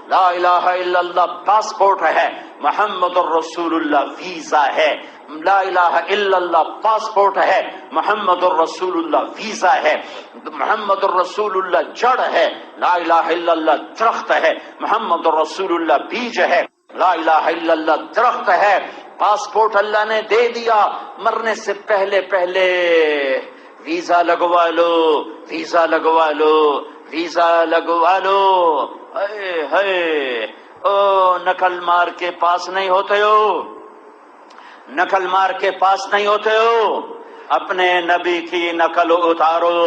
لا الہ الا اللہ پاسپورٹ ہے، محمد الرسول اللہ ویزا ہے. لا الہ الا اللہ پاسپورٹ ہے، محمد الرسول اللہ ویزا ہے. محمد الرسول اللہ جڑ ہے، لا الہ الا اللہ درخت ہے، محمد الرسول اللہ بیج ہے. لا الہ الا اللہ درخت ہے. پاسپورٹ اللہ نے دے دیا، مرنے سے پہلے پہلے ویزا لگوا لو، ویزا لگوا لو، ویزا لگوا لو. اے ہے او نقل مار کے پاس نہیں ہوتے ہو، نقل مار کے پاس نہیں ہوتے ہو. اپنے نبی کی نقل اتارو،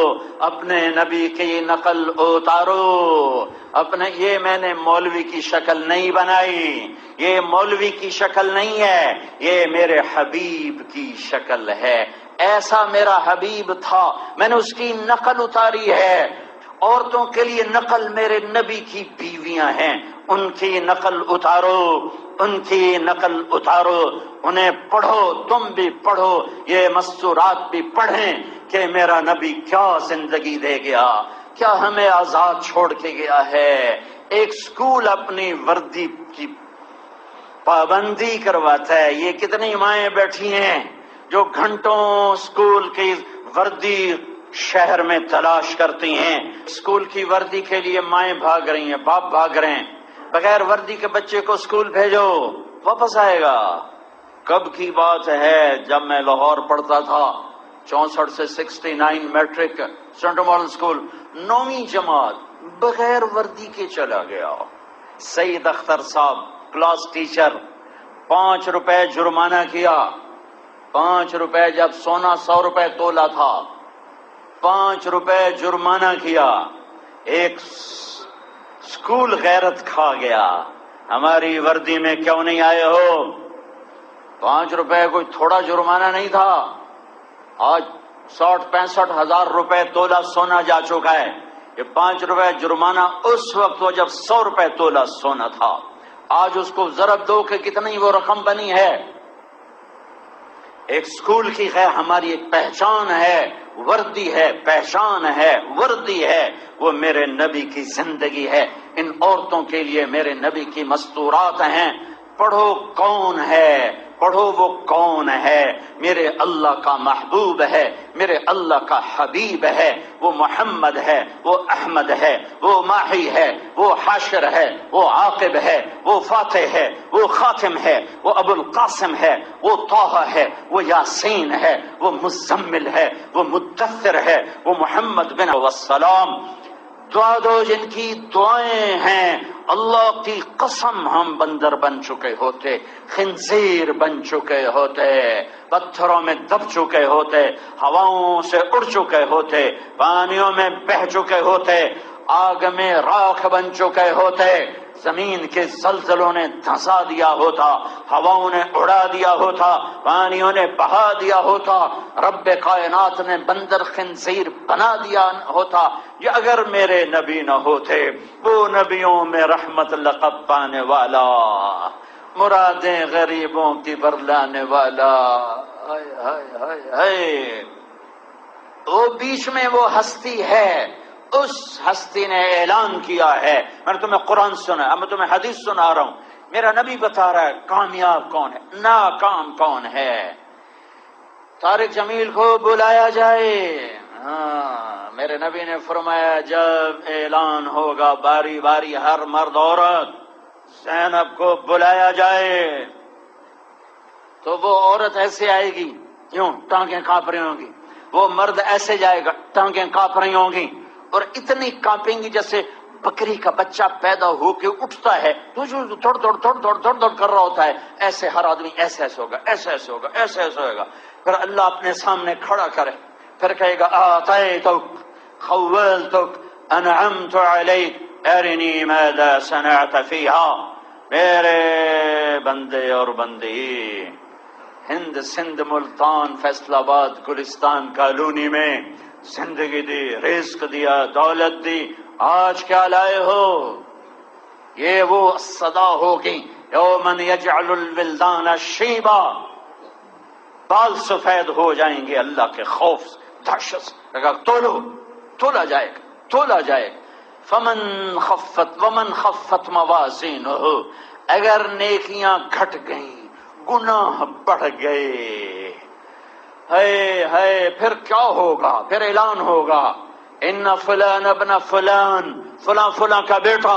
اپنے نبی کی نقل اتارو. اپنے یہ میں نے مولوی کی شکل نہیں بنائی، یہ مولوی کی شکل نہیں ہے، یہ میرے حبیب کی شکل ہے. ایسا میرا حبیب تھا، میں نے اس کی نقل اتاری ہے. عورتوں کے لیے نقل میرے نبی کی بیویاں ہیں، ان کی نقل اتارو، ان کی نقل اتارو. انہیں پڑھو، تم بھی پڑھو، یہ مستورات بھی پڑھیں کہ میرا نبی کیا زندگی دے گیا، کیا ہمیں آزاد چھوڑ کے گیا ہے. ایک سکول اپنی وردی کی پابندی کرواتا ہے. یہ کتنی مائیں بیٹھی ہیں جو گھنٹوں سکول کی وردی شہر میں تلاش کرتی ہیں. اسکول کی وردی کے لیے مائیں بھاگ رہی ہیں، باپ بھاگ رہے ہیں. بغیر وردی کے بچے کو اسکول بھیجو، واپس آئے گا. کب کی بات ہے، جب میں لاہور پڑھتا تھا 64 سے 69 میٹرک سینٹرل ماڈل اسکول، 9ویں جماعت بغیر وردی کے چلا گیا. سعید اختر صاحب کلاس ٹیچر، 5 روپے جرمانہ کیا. 5 روپے، جب سونا 100 روپے تولا تھا، 5 روپے جرمانہ کیا. ایک اسکول غیرت کھا گیا، ہماری وردی میں کیوں نہیں آئے ہو. 5 روپے کوئی تھوڑا جرمانہ نہیں تھا. آج 60-65 ہزار روپے تولا سونا جا چکا ہے. یہ 5 روپے جرمانہ اس وقت ہو جب 100 روپے تولا سونا تھا. آج اس کو ضرب دو کہ کتنی وہ رقم بنی ہے. ایک سکول کی ہے، ہماری ایک پہچان ہے، وردی ہے، پہچان ہے، وردی ہے. وہ میرے نبی کی زندگی ہے. ان عورتوں کے لیے میرے نبی کی مستورات ہیں. پڑھو کون ہے، پڑھو وہ کون ہے. میرے اللہ کا محبوب ہے، میرے اللہ کا حبیب ہے. وہ محمد ہے، وہ احمد ہے، وہ ماہی ہے، وہ حاشر ہے، وہ عاقب ہے، وہ فاتح ہے، وہ خاتم ہے، وہ ابو القاسم ہے، وہ طہ ہے، وہ یاسین ہے، وہ مزمل ہے، وہ مدثر ہے، وہ محمد بن والسلام. دعا دو جن کی دعائیں ہیں. اللہ کی قسم ہم بندر بن چکے ہوتے، خنزیر بن چکے ہوتے، پتھروں میں دب چکے ہوتے، ہواؤں سے اڑ چکے ہوتے، پانیوں میں بہہ چکے ہوتے، آگ میں راکھ بن چکے ہوتے. زمین کے زلزلوں نے دھسا دیا ہوتا، ہواؤں نے اڑا دیا ہوتا، پانیوں نے بہا دیا ہوتا، رب کائنات نے بندر خنزیر بنا دیا ہوتا. یہ اگر میرے نبی نہ ہوتے، وہ نبیوں میں رحمت لقب پانے والا، مرادیں غریبوں کی برلانے والا. وہ بیچ میں وہ ہستی ہے، اس ہستی نے اعلان کیا ہے. میں نے تمہیں قرآن سنا، اب میں تمہیں حدیث سنا رہا ہوں. میرا نبی بتا رہا ہے کامیاب کون ہے، ناکام کون ہے. طارق جمیل کو بلایا جائے. میرے نبی نے فرمایا جب اعلان ہوگا باری باری ہر مرد عورت، زینب کو بلایا جائے تو وہ عورت ایسے آئے گی، یوں ٹانگیں کانپ رہی ہوں گی. وہ مرد ایسے جائے گا، ٹانگیں کانپ رہی ہوں گی، اور اتنی کانپیں گی جیسے بکری کا بچہ پیدا ہو کے اٹھتا ہے تو جو دوڑ دوڑ دوڑ دوڑ دوڑ دوڑ کر رہا ہوتا ہے، ایسے ہر آدمی ایسے ایسے ہوگا، ایسے ایسے ہوگا، ایسے ایسے ہوگا. پھر اللہ اپنے سامنے کھڑا کرے، پھر کہے گا آتیتک خولتک انعمت علیک ارنی ماذا صنعت فیہا. میرے بندے اور بندی، ہند سندھ ملتان فیصل آباد گلستان کالونی میں زندگی دی، رزق دیا، دولت دی، آج کیا لائے ہو؟ یہ وہ صدا ہوگی یومن یجعل الولدان شیبا، بال سفید ہو جائیں گے. اللہ کے خوف دہشت تولو، تولا جائے گا، تولا جائے گا. ومن خفت موازینہ، اگر نیکیاں گھٹ گئیں، گناہ بڑھ گئے، ہے پھر کیا ہوگا؟ پھر اعلان ہوگا ان فلان ابن فلان، فلاں فلاں کا بیٹا،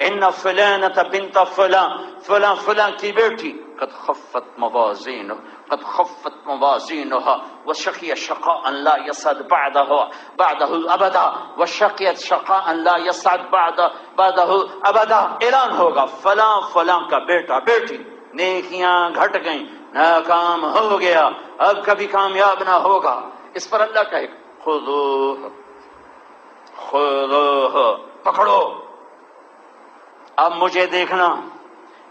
ان فلانۃ بنت فلان، فلاں فلاں کی بیٹی، قد خفت موازینہ، قد خفت موازینہ وشقی شقاء لا يسعد بعدہ ابدا، وشقیت شقاء لا يسعد بعدہ ابدا۔ اعلان ہوگا فلاں فلاں کا بیٹا بیٹی، نیکیاں گھٹ گئیں، ناکام ہو گیا، اب کبھی کامیاب نہ ہوگا۔ اس پر اللہ کہے خذوہ، خذوہ، پکڑو۔ اب مجھے دیکھنا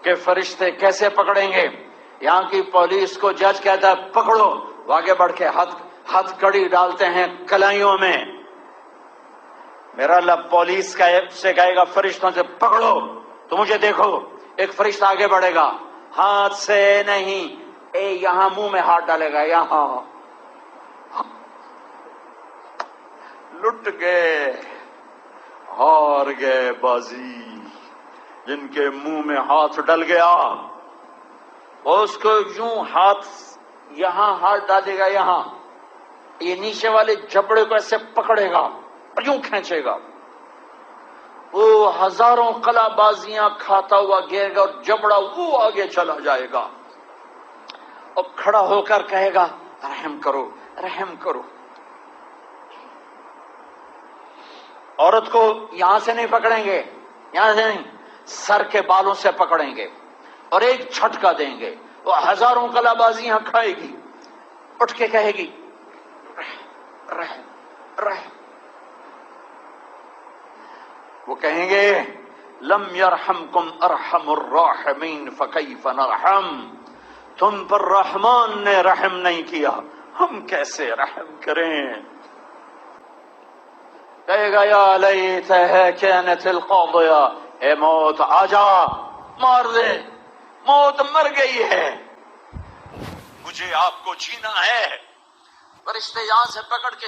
کہ فرشتے کیسے پکڑیں گے۔ یہاں کی پولیس کو جج کہتا ہے پکڑو، وہ آگے بڑھ کے ہتھ کڑی ڈالتے ہیں کلائیوں میں۔ میرا اللہ پولیس سے کہے گا فرشتوں سے پکڑو، تو مجھے دیکھو، ایک فرشتہ آگے بڑھے گا، ہاتھ سے نہیں، یہاں منہ میں ہاتھ ڈالے گا، یہاں۔ لٹ گئے، ہار گئے بازی، جن کے منہ میں ہاتھ ڈل گیا، اس کو یوں ہاتھ یہاں ہاتھ ڈالے گا، یہاں یہ نیچے والے جبڑے کو ایسے پکڑے گا اور یوں کھینچے گا، وہ ہزاروں قلع بازیاں کھاتا ہوا گرے گا اور جبڑا وہ آگے چلا جائے گا، اور کھڑا ہو کر کہے گا رحم کرو، رحم کرو۔ عورت کو یہاں سے نہیں پکڑیں گے، یہاں سے نہیں، سر کے بالوں سے پکڑیں گے اور ایک جھٹکا دیں گے، وہ ہزاروں قلع بازیاں کھائے گی، اٹھ کے کہے گی رحم رحم۔ وہ کہیں گے لم یرحمکم ارحم الراحمین فکیف نرحم، تم پر رحمان نے رحم نہیں کیا، ہم کیسے رحم کریں؟ کہے گا یا لیتہا کانت القاضیہ، اے موت آجا، مار دے، موت مر گئی ہے، مجھے آپ کو جینا ہے۔ فرشتے یہاں سے پکڑ کے